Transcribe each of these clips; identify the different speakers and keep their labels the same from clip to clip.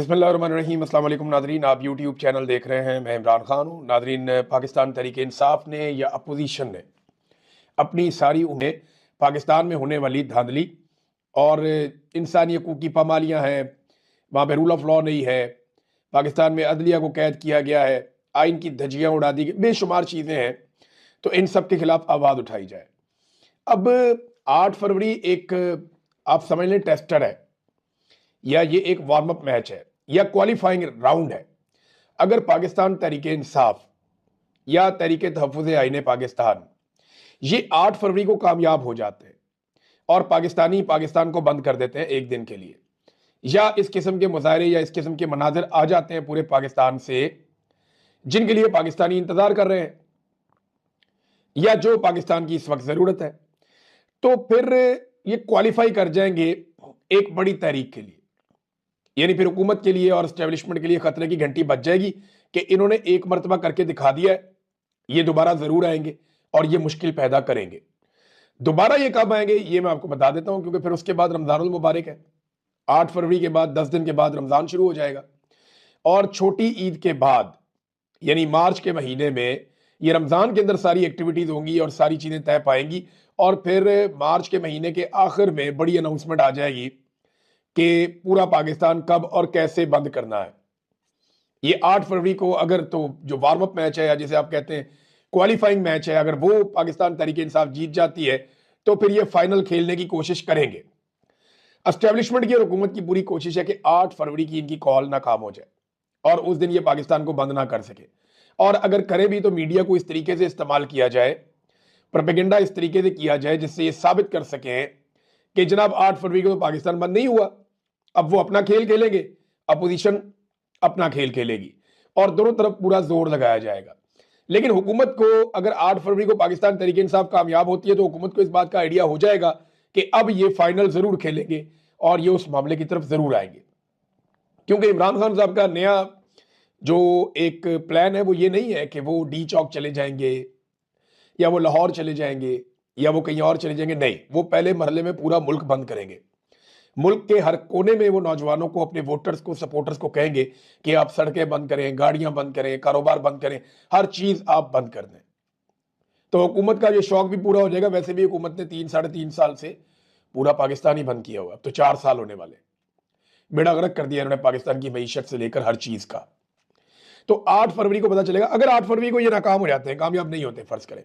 Speaker 1: بسم اللہ الرحمن الرحیم۔ السلام علیکم ناظرین، آپ یوٹیوب چینل دیکھ رہے ہیں، میں عمران خان ہوں۔ ناظرین، پاکستان تحریک انصاف نے یا اپوزیشن نے اپنی ساری انہیں پاکستان میں ہونے والی دھاندلی اور انسانی حقوق کی پامالیاں ہیں، وہاں پہ رول آف لا نہیں ہے، پاکستان میں عدلیہ کو قید کیا گیا ہے، آئین کی دھجیاں اڑا دی گئی، بے شمار چیزیں ہیں، تو ان سب کے خلاف آواز اٹھائی جائے۔ اب 8 فروری ایک آپ سمجھ لیں ٹیسٹر ہے، یا یہ ایک وارم اپ میچ ہے، یا کوالیفائنگ راؤنڈ ہے۔ اگر پاکستان تحریک انصاف یا تحریک تحفظ آئین پاکستان یہ 8 فروری کو کامیاب ہو جاتے ہیں اور پاکستان کو بند کر دیتے ہیں ایک دن کے لیے، یا اس قسم کے مظاہرے یا اس قسم کے مناظر آ جاتے ہیں پورے پاکستان سے جن کے لیے پاکستانی انتظار کر رہے ہیں یا جو پاکستان کی اس وقت ضرورت ہے، تو پھر یہ کوالیفائی کر جائیں گے ایک بڑی تحریک کے لیے، یعنی پھر حکومت کے لیے اور اسٹیبلشمنٹ کے لیے خطرے کی گھنٹی بج جائے گی کہ انہوں نے ایک مرتبہ کر کے دکھا دیا ہے، یہ دوبارہ ضرور آئیں گے اور یہ مشکل پیدا کریں گے۔ دوبارہ یہ کب آئیں گے یہ میں آپ کو بتا دیتا ہوں، کیونکہ پھر اس کے بعد رمضان المبارک ہے۔ 8 فروری کے بعد 10 دن کے بعد رمضان شروع ہو جائے گا، اور چھوٹی عید کے بعد یعنی مارچ کے مہینے میں یہ رمضان کے اندر ساری ایکٹیویٹیز ہوں گی اور ساری چیزیں طے پائیں گی، اور پھر مارچ کے مہینے کے آخر میں بڑی اناؤنسمنٹ آ جائے گی کہ پورا پاکستان کب اور کیسے بند کرنا ہے۔ یہ 8 فروری کو اگر تو جو وارم اپ میچ ہے یا جسے آپ کہتے ہیں کوالیفائنگ میچ ہے، اگر وہ پاکستان تحریک انصاف جیت جاتی ہے تو پھر یہ فائنل کھیلنے کی کوشش کریں گے۔ اسٹیبلشمنٹ کی اور حکومت کی پوری کوشش ہے کہ 8 فروری کی ان کی کال ناکام ہو جائے اور اس دن یہ پاکستان کو بند نہ کر سکے، اور اگر کرے بھی تو میڈیا کو اس طریقے سے استعمال کیا جائے، پروپیگنڈا اس طریقے سے کیا جائے جس سے یہ ثابت کر سکیں کہ جناب 8 فروری کو تو پاکستان بند نہیں ہوا، اب وہ اپنا کھیل کھیلیں گے، اپوزیشن اپنا کھیل کھیلے گی، اور دونوں طرف پورا زور لگایا جائے گا۔ لیکن حکومت کو اگر 8 فروری کو پاکستان تحریک انصاف کامیاب ہوتی ہے تو حکومت کو اس بات کا آئیڈیا ہو جائے گا کہ اب یہ فائنل ضرور کھیلیں گے اور یہ اس معاملے کی طرف ضرور آئیں گے، کیونکہ عمران خان صاحب کا نیا جو ایک پلان ہے وہ یہ نہیں ہے کہ وہ ڈی چوک چلے جائیں گے یا وہ لاہور چلے جائیں گے یا وہ کہیں اور چلے جائیں گے، نہیں، وہ پہلے مرحلے میں پورا ملک بند کریں گے۔ ملک کے ہر کونے میں وہ نوجوانوں کو، اپنے ووٹرز کو، سپورٹرز کو کہیں گے کہ آپ سڑکیں بند کریں، گاڑیاں بند کریں، کاروبار بند کریں، ہر چیز آپ بند کر دیں۔ تو حکومت کا یہ شوق بھی پورا ہو جائے گا۔ ویسے بھی حکومت نے 3 ساڑھے 3 سال سے پورا پاکستان ہی بند کیا ہوا، اب تو 4 سال ہونے والے، بیڑا غرق کر دیا انہوں نے پاکستان کی معیشت سے لے کر ہر چیز کا۔ تو 8 فروری کو پتا چلے گا، اگر 8 فروری کو یہ ناکام ہو جاتے ہیں، کامیاب نہیں ہوتے فرض کریں،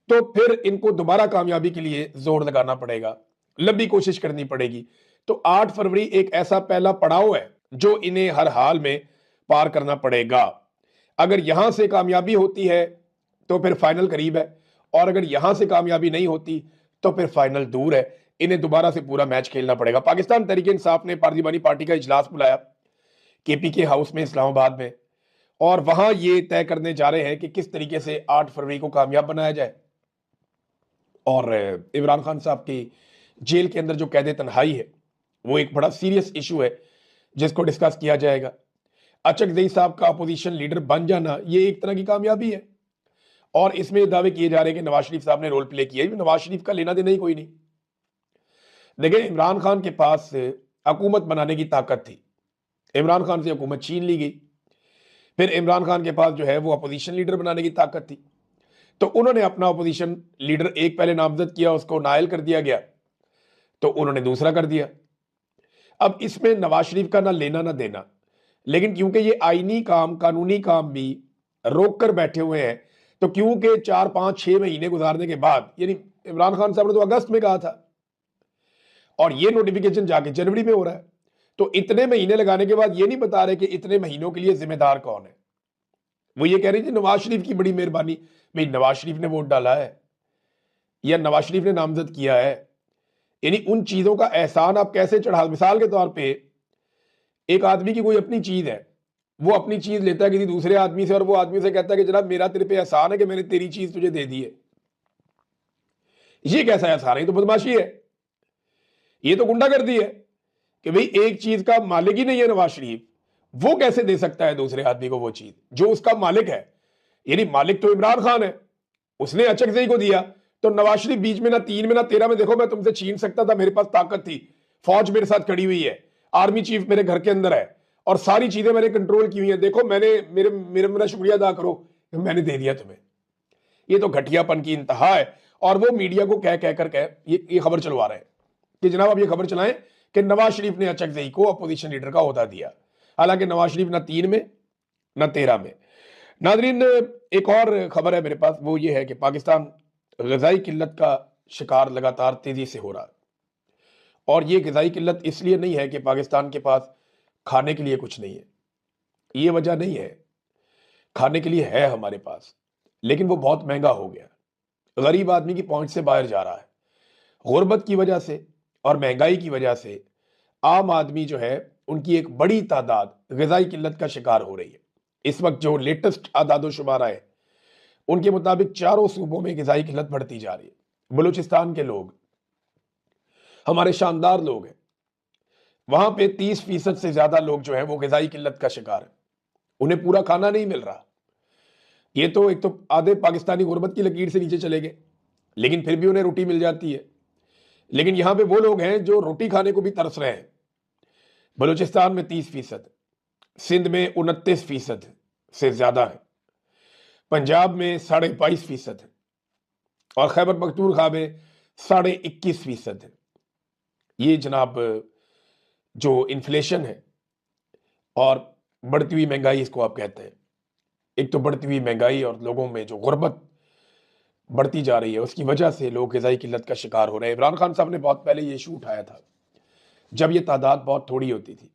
Speaker 1: تو پھر ان کو دوبارہ کامیابی کے لیے زور لگانا پڑے گا، لمبی کوشش کرنی پڑے گی۔ تو 8 فروری ایک ایسا پہلا پڑاؤ ہے جو انہیں ہر حال میں پار کرنا پڑے گا۔ اگر یہاں سے کامیابی ہوتی ہے تو پھر فائنل قریب ہے، اور اگر یہاں سے کامیابی نہیں ہوتی تو پھر فائنل دور ہے۔ انہیں دوبارہ سے پورا میچ کھیلنا پڑے گا۔ پاکستان تحریک انصاف نے پارلیمانی پارٹی کا اجلاس بلایا KPK ہاؤس میں اسلام آباد میں، اور وہاں یہ طے کرنے جا رہے ہیں کہ کس طریقے سے 8 فروری کو کامیاب بنایا جائے، اور عمران خان صاحب کی جیل کے اندر جو قید تنہائی ہے وہ ایک بڑا سیریس ایشو ہے جس کو ڈسکس کیا جائے گا۔ اچک زئی صاحب کا اپوزیشن لیڈر بن جانا یہ ایک طرح کی کامیابی ہے، اور اس میں دعوے کیے جا رہے ہیں کہ نواز شریف صاحب نے رول پلے کیا ہے۔ نواز شریف کا لینا دینا ہی کوئی نہیں۔ دیکھیں، عمران خان کے پاس حکومت بنانے کی طاقت تھی، عمران خان سے حکومت چھین لی گئی، پھر عمران خان کے پاس جو ہے وہ اپوزیشن لیڈر بنانے کی طاقت تھی، تو انہوں نے اپنا اپوزیشن لیڈر ایک پہلے نامزد کیا، اس کو نائل کر دیا گیا، تو انہوں نے دوسرا کر دیا۔ اب اس میں نواز شریف کا نہ لینا نہ دینا، لیکن کیونکہ یہ آئینی کام، قانونی کام بھی روک کر بیٹھے ہوئے ہیں، تو کیونکہ 4 5 6 مہینے گزارنے کے بعد، یعنی عمران خان صاحب نے تو اگست میں کہا تھا اور یہ نوٹیفیکیشن جا کے جنوری میں ہو رہا ہے، تو اتنے مہینے لگانے کے بعد یہ نہیں بتا رہے کہ اتنے مہینوں کے لیے ذمہ دار کون ہے۔ وہ یہ کہہ رہی تھی نواز شریف کی بڑی مہربانی، بھئی نواز شریف نے ووٹ ڈالا ہے یا نواز شریف نے نامزد کیا ہے، یعنی ان چیزوں کا احسان آپ کیسے چڑھا۔ مثال کے طور پہ ایک آدمی کی کوئی اپنی چیز ہے، وہ اپنی چیز لیتا ہے کسی دوسرے آدمی سے، اور وہ آدمی سے کہتا ہے کہ جناب میرا تیرے پہ احسان ہے کہ میں نے تیری چیز تجھے دے دی ہے۔ یہ کیسا احسان ہے؟ یہ تو بدماشی ہے، یہ تو گنڈا گردی ہے کہ بھئی ایک چیز کا مالک ہی نہیں ہے نواز شریف، وہ کیسے دے سکتا ہے دوسرے آدمی کو وہ چیز جو اس کا مالک ہے؟ یعنی مالک تو عمران خان ہے، اس نے اچک زئی کو دیا، تو نواز شریف بیچ میں نہ 3 میں نہ 13 میں، دیکھو میں تم سے چھین سکتا تھا، میرے پاس طاقت تھی، فوج میرے ساتھ کھڑی ہوئی ہے، آرمی چیف میرے گھر کے اندر ہے اور ساری چیزیں میں نے کنٹرول کی ہوئی ہیں, دیکھو میں نے میرا شکریہ ادا کرو کہ میں نے دے دیا تمہیں. یہ تو گھٹیا پن کی انتہا ہے. اور وہ میڈیا کو کہہ کر یہ خبر چلوا رہے ہیں کہ جناب آپ یہ خبر چلائیں کہ نواز شریف نے اچکزئی کو اپوزیشن لیڈر کا عہدہ دیا, حالانکہ نواز شریف نہ 3 میں نہ 13 میں. ناظرین, ایک اور خبر ہے میرے پاس, وہ یہ ہے کہ پاکستان غذائی قلت کا شکار لگاتار تیزی سے ہو رہا ہے. اور یہ غذائی قلت اس لیے نہیں ہے کہ پاکستان کے پاس کھانے کے لیے کچھ نہیں ہے, یہ وجہ نہیں ہے. کھانے کے لیے ہے ہمارے پاس, لیکن وہ بہت مہنگا ہو گیا, غریب آدمی کی پہنچ سے باہر جا رہا ہے. غربت کی وجہ سے اور مہنگائی کی وجہ سے عام آدمی جو ہے ان کی ایک بڑی تعداد غذائی قلت کا شکار ہو رہی ہے. اس وقت جو لیٹسٹ اعداد و شمار ہے ان کے مطابق چاروں صوبوں میں غذائی قلت بڑھتی جا رہی ہے. بلوچستان کے لوگ ہمارے شاندار لوگ ہیں, وہاں پہ 30% سے زیادہ لوگ جو ہیں وہ غذائی قلت کا شکار ہیں, انہیں پورا کھانا نہیں مل رہا. یہ تو ایک تو آدھے پاکستانی غربت کی لکیر سے نیچے چلے گئے, لیکن پھر بھی انہیں روٹی مل جاتی ہے. لیکن یہاں پہ وہ لوگ ہیں جو روٹی کھانے کو بھی ترس رہے ہیں. بلوچستان میں 30%, سندھ میں 29% سے زیادہ ہے, پنجاب میں 22.5% ہے, اور خیبر پختونخوا میں 21.5% ہے. یہ جناب جو انفلیشن ہے اور بڑھتی ہوئی مہنگائی اس کو آپ کہتے ہیں, ایک تو بڑھتی ہوئی مہنگائی اور لوگوں میں جو غربت بڑھتی جا رہی ہے, اس کی وجہ سے لوگ غذائی قلت کا شکار ہو رہے ہیں. عمران خان صاحب نے بہت پہلے یہ ایشو اٹھایا تھا جب یہ تعداد بہت تھوڑی ہوتی تھی,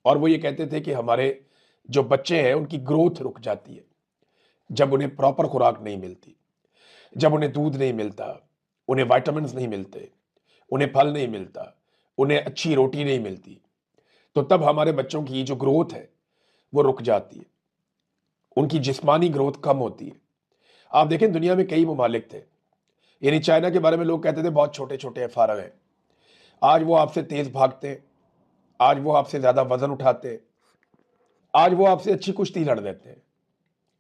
Speaker 1: اور وہ یہ کہتے تھے کہ ہمارے جو بچے ہیں ان کی گروتھ رک جاتی ہے جب انہیں پراپر خوراک نہیں ملتی, جب انہیں دودھ نہیں ملتا, انہیں وائٹامنز نہیں ملتے, انہیں پھل نہیں ملتا, انہیں اچھی روٹی نہیں ملتی, تو تب ہمارے بچوں کی جو گروتھ ہے وہ رک جاتی ہے, ان کی جسمانی گروتھ کم ہوتی ہے. آپ دیکھیں دنیا میں کئی ممالک تھے, یعنی چائنا کے بارے میں لوگ کہتے تھے بہت چھوٹے چھوٹے فارغ ہیں, آج وہ آپ سے تیز بھاگتے, آج وہ آپ سے زیادہ وزن اٹھاتے, آج وہ آپ سے اچھی کشتی لڑ دیتے ہیں.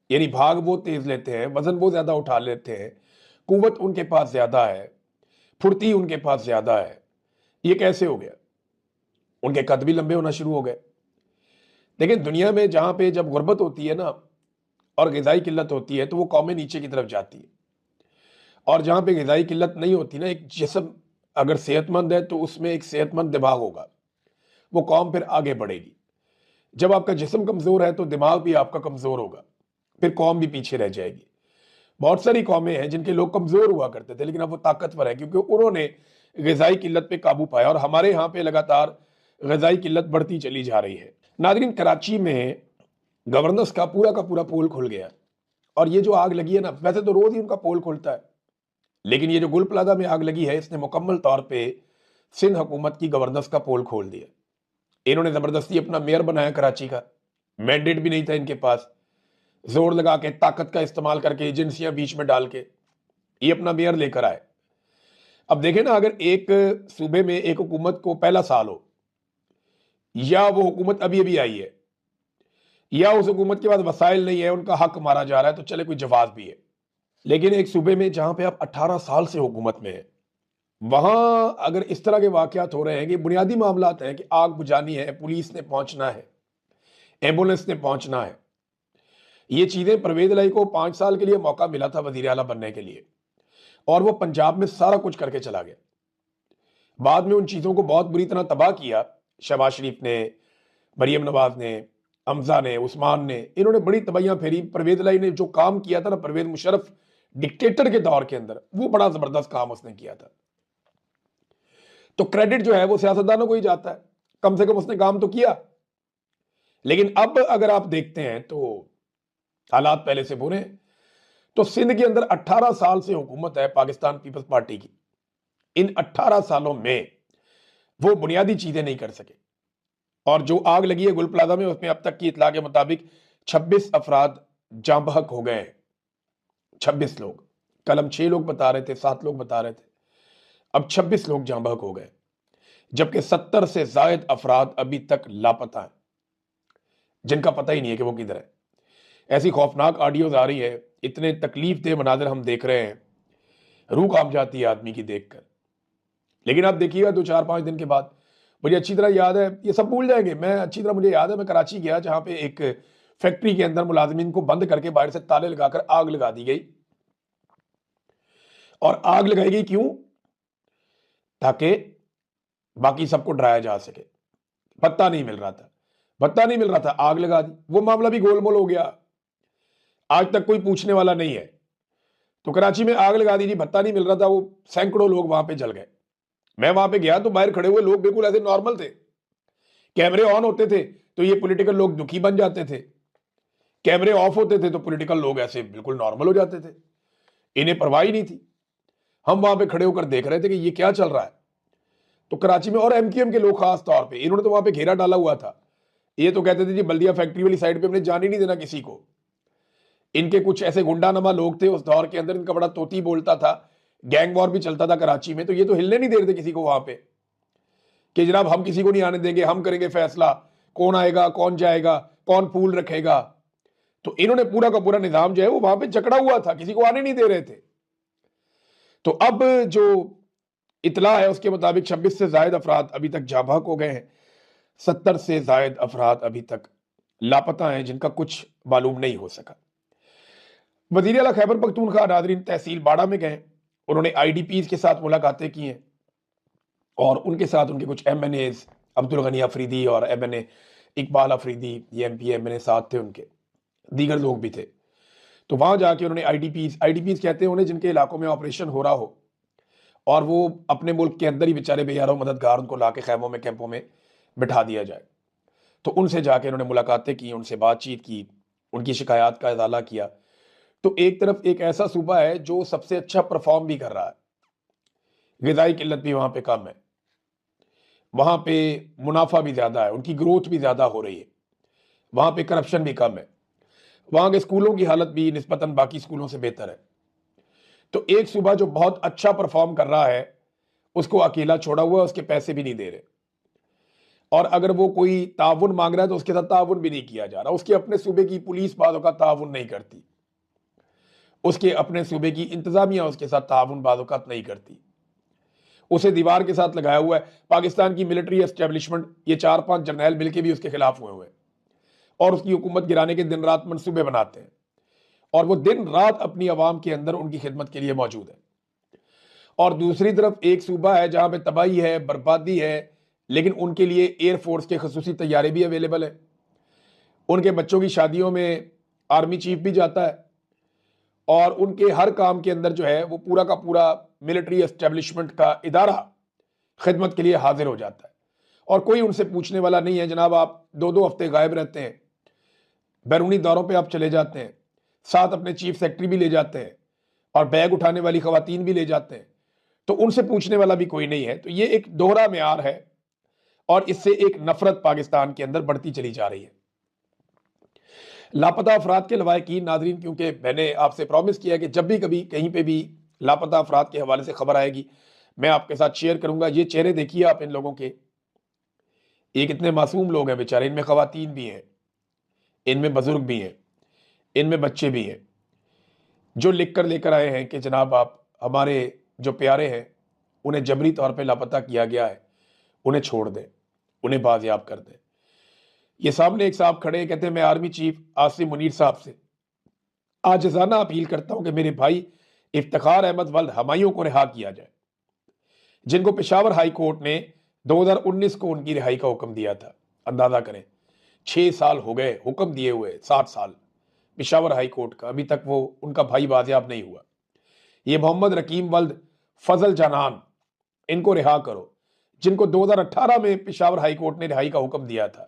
Speaker 1: یعنی بھاگ وہ تیز لیتے ہیں, وزن وہ زیادہ اٹھا لیتے ہیں, قوت ان کے پاس زیادہ ہے, پھرتی ان کے پاس زیادہ ہے. یہ کیسے ہو گیا؟ ان کے قد بھی لمبے ہونا شروع ہو گئے. لیکن دنیا میں جہاں پہ جب غربت ہوتی ہے نا اور غذائی قلت ہوتی ہے تو وہ قومیں نیچے کی طرف جاتی ہے, اور جہاں پہ غذائی قلت نہیں ہوتی نا, ایک جسم اگر صحت مند ہے تو اس میں ایک صحت مند دماغ ہوگا, وہ قوم پھر آگے بڑھے گی. جب آپ کا جسم کمزور ہے تو دماغ بھی آپ کا کمزور ہوگا, پھر قوم بھی پیچھے رہ جائے گی. بہت ساری قومیں ہیں جن کے لوگ کمزور ہوا کرتے تھے لیکن اب وہ طاقتور ہیں کیونکہ انہوں نے غذائی قلت پہ قابو پایا, اور ہمارے ہاں پہ لگاتار غذائی قلت بڑھتی چلی جا رہی ہے. ناظرین, کراچی میں گورننس کا پورا پول کھل گیا, اور یہ جو آگ لگی ہے نا, ویسے تو روز ہی ان کا پول کھلتا ہے, لیکن یہ جو گل پلازہ میں آگ لگی ہے اس نے مکمل طور پہ سندھ حکومت کی گورننس کا پول کھول دیا. انہوں نے زبردستی اپنا میئر بنایا کراچی کا, مینڈیٹ بھی نہیں تھا ان کے پاس, زور لگا کے طاقت کا استعمال کر کے ایجنسیاں بیچ میں ڈال کے یہ اپنا میئر لے کر آئے. اب دیکھیں نا, اگر ایک صوبے میں ایک حکومت کو پہلا سال ہو, یا وہ حکومت ابھی آئی ہے, یا اس حکومت کے پاس وسائل نہیں ہے, ان کا حق مارا جا رہا ہے, تو چلے کوئی جواز بھی ہے. لیکن ایک صوبے میں جہاں پہ آپ 18 سال سے حکومت میں ہے, وہاں اگر اس طرح کے واقعات ہو رہے ہیں کہ بنیادی معاملات ہیں کہ آگ بجھانی ہے, پولیس نے پہنچنا ہے, ایمبولنس نے پہنچنا ہے, یہ چیزیں پرویز الہی کو 5 سال کے لیے موقع ملا تھا وزیر اعلیٰ بننے کے لیے, اور وہ پنجاب میں سارا کچھ کر کے چلا گیا. بعد میں ان چیزوں کو بہت بری طرح تباہ کیا شہباز شریف نے, مریم نواز نے, حمزہ نے, عثمان نے, انہوں نے بڑی تباہیاں پھیری. پرویز الہی نے جو کام کیا تھا نا, پرویز مشرف ڈکٹیٹر کے دور کے اندر, وہ بڑا زبردست کام اس نے کیا تھا. تو کریڈٹ جو ہے وہ سیاستدانوں کو ہی جاتا ہے, کم سے کم اس نے کام تو کیا. لیکن اب اگر آپ دیکھتے ہیں تو حالات پہلے سے برے ہیں. تو سندھ کے اندر 18 سال سے حکومت ہے پاکستان پیپلز پارٹی کی, ان 18 سالوں میں وہ بنیادی چیزیں نہیں کر سکے. اور جو آگ لگی ہے گل پلازہ میں, اس میں اب تک کی اطلاع کے مطابق 26 افراد جاں بحق ہو گئے ہیں. 26 لوگ, کل ہم 6 لوگ بتا رہے تھے, 7 لوگ بتا رہے تھے, اب 26 لوگ جاں بحق ہو گئے, جبکہ 70 سے زائد افراد ابھی تک لاپتہ ہیں, جن کا پتہ ہی نہیں ہے کہ وہ کدھر ہے. ایسی خوفناک آڈیوز آ رہی ہے, اتنے تکلیف دہ مناظر ہم دیکھ رہے ہیں, روح کانپ جاتی ہے آدمی کی دیکھ کر. لیکن آپ دیکھیے گا 2-4-5 دن کے بعد مجھے اچھی طرح یاد ہے، یہ سب بھول جائیں گے، میں اچھی طرح مجھے یاد ہے میں کراچی گیا جہاں پہ ایک فیکٹری کے اندر ملازمین کو بند کر کے باہر سے تالے لگا کر آگ لگا دی گئی، اور آگ لگائی گئی کیوں؟ تاکہ باقی سب کو ڈرایا جا سکے، بھتہ نہیں مل رہا تھا، بھتہ نہیں مل رہا تھا، آگ لگا دی، وہ معاملہ بھی گول مول ہو گیا، آج تک کوئی پوچھنے والا نہیں ہے۔ تو کراچی میں آگ لگا دی جی، بھتہ نہیں مل رہا تھا، وہ سینکڑوں لوگ وہاں پہ جل گئے۔ میں وہاں پہ گیا تو باہر کھڑے ہوئے لوگ بالکل ایسے نارمل تھے، کیمرے آن ہوتے تھے تو یہ پولیٹیکل لوگ دکھی بن جاتے تھے، کیمرے آف ہوتے تھے تو پولیٹیکل لوگ ایسے بالکل نارمل ہو جاتے تھے، انہیں پرواہ ہی نہیں تھی۔ ہم وہاں پہ کھڑے ہو کر دیکھ رہے تھے کہ یہ کیا چل رہا ہے۔ تو کراچی میں اور ایم کیو ایم کے لوگ خاص طور پہ، انہوں نے تو وہاں پہ گھیرا ڈالا ہوا تھا، یہ تو کہتے تھے جی بلدیہ فیکٹری والی سائڈ پہ ہم نے جان ہی نہیں دینا کسی کو۔ ان کے کچھ ایسے گنڈا نما لوگ تھے اس دور کے اندر، ان کا بڑا طوطی بولتا تھا، گینگ وار بھی چلتا تھا کراچی میں، تو یہ تو ہلنے نہیں دے رہے تھے کسی کو وہاں پہ کہ جناب ہم کسی کو نہیں آنے دیں گے، ہم کریں گے فیصلہ کون آئے گا کون جائے گا کون پھول رکھے گا۔ تو انہوں نے پورا کا پورا نظام جو ہے وہ وہاں پہ جکڑا ہوا تھا، کسی کو آنے نہیں دے رہے تھے۔ تو اب جو اطلاع ہے اس کے مطابق 26 سے زائد افراد ابھی تک جاں بحق ہو گئے ہیں، 70 سے زائد افراد ابھی تک لاپتہ ہیں جن کا کچھ معلوم نہیں ہو سکا۔ وزیر اعلیٰ خیبر پختونخوا ناظرین تحصیل باڑہ میں گئے، انہوں نے آئی ڈی پیز کے ساتھ ملاقاتیں کی ہیں، اور ان کے ساتھ ان کے کچھ ایم این ایز، عبد الغنی افریدی اور ایم این اے اقبال افریدی، یہ ایم پی ایم این اے ساتھ تھے، ان کے دیگر لوگ بھی تھے۔ تو وہاں جا کے انہوں نے آئی ڈی پیز کہتے ہیں انہیں جن کے علاقوں میں آپریشن ہو رہا ہو اور وہ اپنے ملک کے اندر ہی بیچارے بے یارو مددگار ان کو لا کے خیموں میں کیمپوں میں بٹھا دیا جائے، تو ان سے جا کے انہوں نے ملاقاتیں کی، ان سے بات چیت کی، ان کی شکایات کا ازالہ کیا۔ تو ایک طرف ایک ایسا صوبہ ہے جو سب سے اچھا پرفارم بھی کر رہا ہے، غذائی قلت بھی وہاں پہ کم ہے، وہاں پہ منافع بھی زیادہ ہے، ان کی گروتھ بھی زیادہ ہو رہی ہے، وہاں پہ کرپشن بھی کم ہے، وہاں کے اسکولوں کی حالت بھی نسبتاً باقی اسکولوں سے بہتر ہے۔ تو ایک صوبہ جو بہت اچھا پرفارم کر رہا ہے اس کو اکیلا چھوڑا ہوا ہے، اس کے پیسے بھی نہیں دے رہے، اور اگر وہ کوئی تعاون مانگ رہا ہے تو اس کے ساتھ تعاون بھی نہیں کیا جا رہا۔ اس کے اپنے صوبے کی پولیس بعض اوقات تعاون نہیں کرتی، اس کے اپنے صوبے کی انتظامیہ اس کے ساتھ تعاون بعض اوقات نہیں کرتی، اسے دیوار کے ساتھ لگایا ہوا ہے۔ پاکستان کی ملٹری اسٹیبلشمنٹ، یہ 4-5 جرنیل مل کے بھی اس کے خلاف ہوئے ہوئے ہیں، اور اس کی حکومت گرانے کے دن رات منصوبے بناتے ہیں، اور وہ دن رات اپنی عوام کے اندر ان کی خدمت کے لیے موجود ہے۔ اور دوسری طرف ایک صوبہ ہے جہاں پہ تباہی ہے، بربادی ہے، لیکن ان کے لیے ایئر فورس کے خصوصی طیارے بھی اویلیبل ہیں، ان کے بچوں کی شادیوں میں آرمی چیف بھی جاتا ہے، اور ان کے ہر کام کے اندر جو ہے وہ پورا کا پورا ملٹری اسٹیبلشمنٹ کا ادارہ خدمت کے لیے حاضر ہو جاتا ہے، اور کوئی ان سے پوچھنے والا نہیں ہے جناب آپ 2-2 ہفتے غائب رہتے ہیں، بیرونی دوروں پہ آپ چلے جاتے ہیں، ساتھ اپنے چیف سیکرٹری بھی لے جاتے ہیں، اور بیگ اٹھانے والی خواتین بھی لے جاتے ہیں، تو ان سے پوچھنے والا بھی کوئی نہیں ہے۔ تو یہ ایک دوہرا معیار ہے، اور اس سے ایک نفرت پاکستان کے اندر بڑھتی چلی جا رہی ہے۔ لاپتہ افراد کے لواحقین ناظرین، کیونکہ میں نے آپ سے پرومس کیا کہ جب بھی کبھی کہیں پہ بھی لاپتہ افراد کے حوالے سے خبر آئے گی میں آپ کے ساتھ شیئر کروں گا۔ یہ چہرے دیکھیے آپ ان لوگوں کے، یہ کتنے معصوم لوگ ہیں بیچارے، ان میں خواتین بھی ہیں، ان میں بزرگ بھی ہیں، ان میں بچے بھی ہیں، جو لکھ کر لے کر آئے ہیں کہ جناب آپ ہمارے جو پیارے ہیں انہیں جبری طور پہ لاپتہ کیا گیا ہے، انہیں چھوڑ دیں، انہیں بازیاب کر دیں۔ یہ سامنے ایک صاحب کھڑے ہیں، کہتے ہیں میں آرمی چیف عاصم منیر صاحب سے عاجزانہ اپیل کرتا ہوں کہ میرے بھائی افتخار احمد ولد ہمایوں کو رہا کیا جائے، جن کو پشاور ہائی کورٹ نے 2019 کو ان کی رہائی کا حکم دیا تھا۔ اندازہ کریں 6 سال ہو گئے حکم دیے ہوئے، 7 سال پشاور ہائی کورٹ کا، ابھی تک وہ ان کا بھائی بازیاب نہیں ہوا۔ یہ محمد رکیم ولد فضل جانان، ان کو رہا کرو، جن کو 2018 میں پشاور ہائی کورٹ نے رہائی کا حکم دیا تھا۔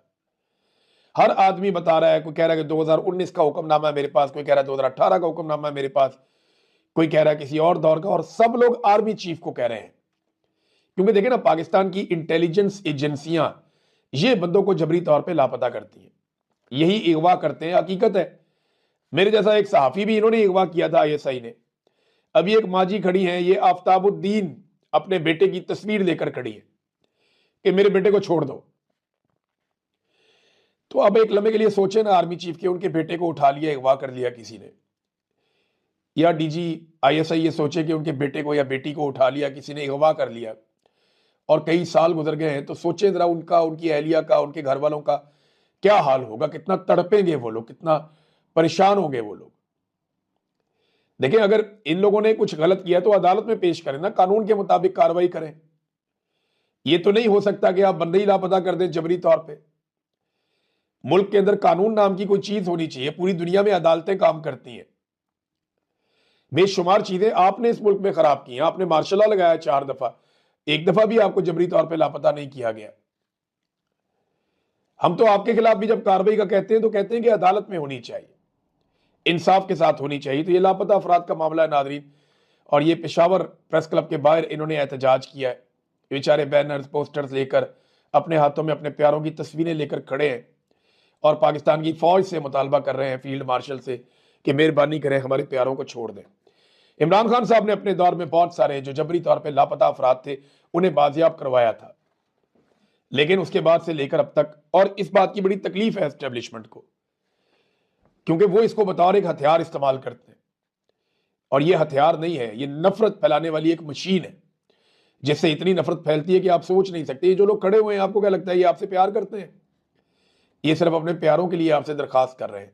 Speaker 1: ہر آدمی بتا رہا ہے، کوئی کہہ رہا ہے کہ 2019 کا حکم نامہ ہے میرے پاس، کوئی کہہ رہا ہے 2018 کا حکم نامہ ہے میرے پاس، کوئی کہہ رہا ہے کسی اور دور کا، اور سب لوگ آرمی چیف کو کہہ رہے ہیں۔ کیونکہ دیکھیں نا پاکستان کی انٹیلیجنس ایجنسیاں یہ بندوں کو جبری طور پہ لاپتہ کرتی ہیں، یہی اغوا کرتے ہیں، حقیقت ہے۔ میرے جیسا ایک صحافی بھی انہوں نے اغوا کیا تھا ISI نے۔ ابھی ایک ماں جی کھڑی ہیں، یہ آفتاب الدین اپنے بیٹے کی تصویر لے کر کھڑی ہے کہ میرے بیٹے کو چھوڑ دو۔ تو اب ایک لمحے کے لیے سوچیں نا آرمی چیف کے، ان کے بیٹے کو اٹھا لیا، اغوا کر لیا کسی نے، یا DG ISI یہ سوچے کہ ان کے بیٹے کو یا بیٹی کو اٹھا لیا کسی نے، اغوا کر لیا، اور کئی سال گزر گئے ہیں، تو سوچیں ذرا ان کا، ان کی اہلیہ کا، ان کے گھر والوں کا کیا حال ہوگا، کتنا تڑپیں گے وہ لوگ، کتنا پریشان ہوں گے وہ لوگ۔ دیکھیں اگر ان لوگوں نے کچھ غلط کیا تو عدالت میں پیش کریں نا، قانون کے مطابق کارروائی کریں۔ یہ تو نہیں ہو سکتا کہ آپ بندے ہی لاپتہ کر دیں جبری طور پہ۔ ملک کے اندر قانون نام کی کوئی چیز ہونی چاہیے، پوری دنیا میں عدالتیں کام کرتی ہیں۔ بے شمار چیزیں آپ نے اس ملک میں خراب کی ہیں، آپ نے مارشل لا لگایا 4 دفعہ، ایک دفعہ بھی آپ کو جبری طور پہ لاپتہ نہیں کیا گیا۔ ہم تو آپ کے خلاف بھی جب کارروائی کا کہتے ہیں تو کہتے ہیں کہ عدالت میں ہونی چاہیے، انصاف کے ساتھ ہونی چاہیے۔ تو یہ لاپتہ افراد کا معاملہ ہے ناظرین، اور یہ پشاور پریس کلب کے باہر انہوں نے احتجاج کیا ہے۔ بیچارے بینرز، پوسٹرز لے کر، اپنے ہاتھوں میں اپنے پیاروں کی تصویریں لے کر کھڑے ہیں اور پاکستان کی فوج سے مطالبہ کر رہے ہیں، فیلڈ مارشل سے، کہ مہربانی کریں ہمارے پیاروں کو چھوڑ دیں۔ عمران خان صاحب نے اپنے دور میں بہت سارے جو جبری طور پہ لاپتہ افراد تھے انہیں بازیاب کروایا تھا، لیکن اس کے بعد سے لے کر اب تک، اور اس بات کی بڑی تکلیف ہے اسٹیبلشمنٹ کو، کیونکہ وہ اس کو بطور ایک ہتھیار استعمال کرتے ہیں، اور یہ ہتھیار نہیں ہے، یہ نفرت پھیلانے والی ایک مشین ہے، جس سے اتنی نفرت پھیلتی ہے کہ آپ سوچ نہیں سکتے۔ یہ جو لوگ کھڑے ہوئے ہیں، آپ کو کیا لگتا ہے یہ آپ سے پیار کرتے ہیں؟ یہ صرف اپنے پیاروں کے لیے آپ سے درخواست کر رہے ہیں۔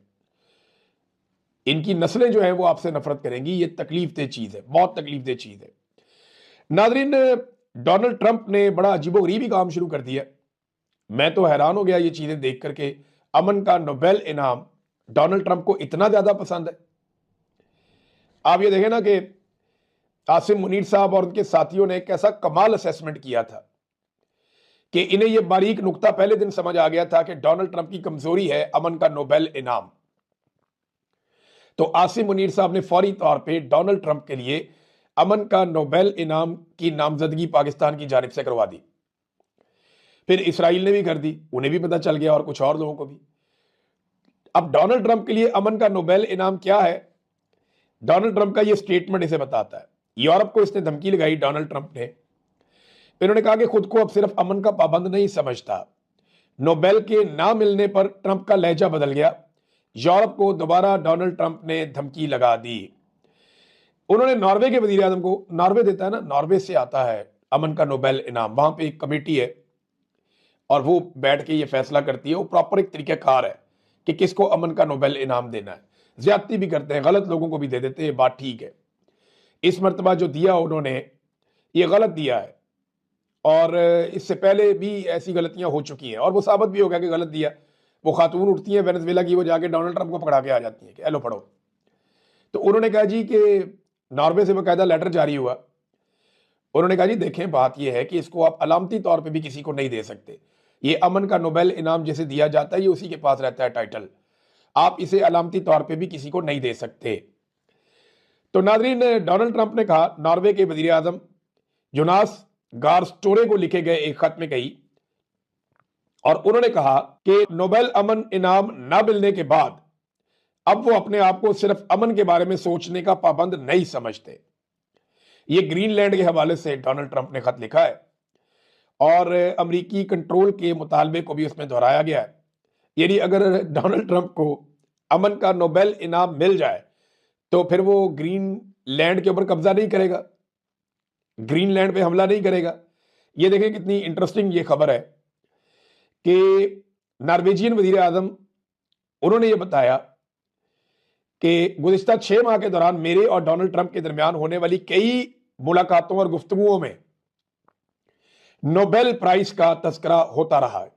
Speaker 1: ان کی نسلیں جو ہیں وہ آپ سے نفرت کریں گی۔ یہ تکلیف دہ چیز ہے، بہت تکلیف دہ چیز ہے۔ ناظرین، ڈونلڈ ٹرمپ نے بڑا عجیب و غریبی کام شروع کر دیا۔ میں تو حیران ہو گیا یہ چیزیں دیکھ کر کے امن کا نوبیل انعام ڈونلڈ ٹرمپ کو اتنا زیادہ پسند ہے۔ آپ یہ دیکھیں نا کہ عاصم منیر صاحب اور ان کے ساتھیوں نے کیسا کمال اسیسمنٹ کیا تھا کہ انہیں یہ باریک نقطہ پہلے دن سمجھ آ گیا تھا کہ ڈونلڈ ٹرمپ کی کمزوری ہے امن کا نوبیل انعام۔ تو عاصم منیر صاحب نے فوری طور پہ ڈونلڈ ٹرمپ کے لیے امن کا نوبیل انعام کی نامزدگی پاکستان کی جانب سے کروا دی۔ پھر اسرائیل نے بھی کر دی، انہیں بھی پتہ چل گیا، اور کچھ اور لوگوں کو بھی۔ اب ڈونلڈ ٹرمپ کے لیے امن کا نوبیل انعام کیا ہے؟ ڈونلڈ ٹرمپ کا یہ سٹیٹمنٹ اسے بتاتا ہے۔ یورپ کو اس نے دھمکی لگائی ڈونلڈ ٹرمپ نے، انہوں نے کہا کہ خود کو اب صرف امن کا پابند نہیں سمجھتا۔ نوبیل کے نہ ملنے پر ٹرمپ کا لہجہ بدل گیا۔ یورپ کو دوبارہ ڈونلڈ ٹرمپ نے دھمکی لگا دی۔ انہوں نے ناروے کے وزیر اعظم کو، ناروے دیتا ہے نا، ناروے سے آتا ہے امن کا نوبیل انعام، وہاں پہ ایک کمیٹی ہے اور وہ بیٹھ کے یہ فیصلہ کرتی ہے، وہ پراپر ایک طریقہ کار ہے کہ کس کو امن کا نوبیل انعام دینا ہے۔ زیادتی بھی کرتے ہیں، غلط لوگوں کو بھی دے دیتے ہیں، بات ٹھیک ہے۔ اس مرتبہ جو دیا انہوں نے یہ غلط دیا ہے، اور اس سے پہلے بھی ایسی غلطیاں ہو چکی ہیں اور وہ ثابت بھی ہو گیا کہ غلط دیا۔ وہ خاتون اٹھتی ہیں وینزویلا کی، وہ جا کے ڈونلڈ ٹرمپ کو پکڑا کے آ جاتی ہیں کہ ایلو پڑھو۔ تو انہوں نے کہا جی کہ ناروے سے باقاعدہ لیٹر جاری ہوا، انہوں نے کہا جی دیکھیں بات یہ ہے کہ اس کو آپ علامتی طور پہ بھی کسی کو نہیں دے سکتے، یہ امن کا نوبیل انعام جسے دیا جاتا ہے یہ اسی کے پاس رہتا ہے ٹائٹل، آپ اسے علامتی طور پہ بھی کسی کو نہیں دے سکتے۔ تو ناظرین، ڈونلڈ ٹرمپ نے کہا، ناروے کے وزیر اعظم جوناس گار سٹورے کو لکھے گئے ایک خط میں کہی، اور انہوں نے کہا کہ نوبیل امن انعام نہ ملنے کے بعد اب وہ اپنے آپ کو صرف امن کے بارے میں سوچنے کا پابند نہیں سمجھتے۔ یہ گرین لینڈ کے حوالے سے ڈونلڈ ٹرمپ نے خط لکھا ہے، اور امریکی کنٹرول کے مطالبے کو بھی اس میں دہرایا گیا ہے۔ یعنی اگر ڈونلڈ ٹرمپ کو امن کا نوبیل انعام مل جائے تو پھر وہ گرین لینڈ کے اوپر قبضہ نہیں کرے گا، گرین لینڈ پہ حملہ نہیں کرے گا۔ یہ دیکھیں کتنی انٹرسٹنگ یہ خبر ہے کہ نارویجین وزیر اعظم انہوں نے یہ بتایا کہ گزشتہ 6 ماہ کے دوران میرے اور ڈونلڈ ٹرمپ کے درمیان ہونے والی کئی ملاقاتوں اور گفتگوؤں میں نوبیل پرائز کا تذکرہ ہوتا رہا ہے۔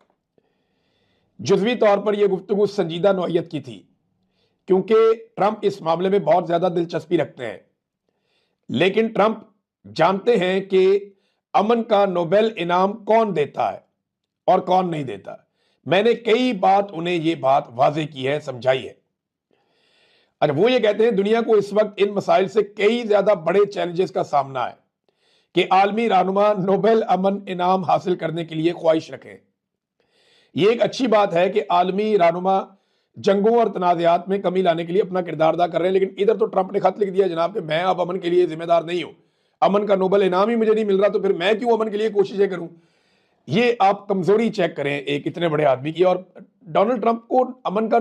Speaker 1: جزوی طور پر یہ گفتگو سنجیدہ نوعیت کی تھی کیونکہ ٹرمپ اس معاملے میں بہت زیادہ دلچسپی رکھتے ہیں، لیکن ٹرمپ جانتے ہیں کہ امن کا نوبیل انعام کون دیتا ہے اور کون نہیں دیتا۔ میں نے کئی بات انہیں یہ بات واضح کی ہے، سمجھائی ہے۔ اچھا، وہ یہ کہتے ہیں دنیا کو اس وقت ان مسائل سے کئی زیادہ بڑے چیلنجز کا سامنا ہے کہ عالمی رہنما نوبیل امن انعام حاصل کرنے کے لیے خواہش رکھیں۔ یہ ایک اچھی بات ہے کہ عالمی رہنما جنگوں اور تنازعات میں کمی لانے کے لیے اپنا کردار ادا کر رہے ہیں، لیکن ادھر تو ٹرمپ نے خط لکھ دیا جناب کہ میں اب امن کے لیے ذمہ دار نہیں ہوں، امن کا نوبل انعام ہی مجھے نہیں مل رہا تو پھر میں کیوں امن کے لیے کوششیں کروں۔ یہ آپ کمزوری چیک کریں ایک اتنے بڑے آدمی کی، اور ڈونلڈ ٹرمپ کو امن کا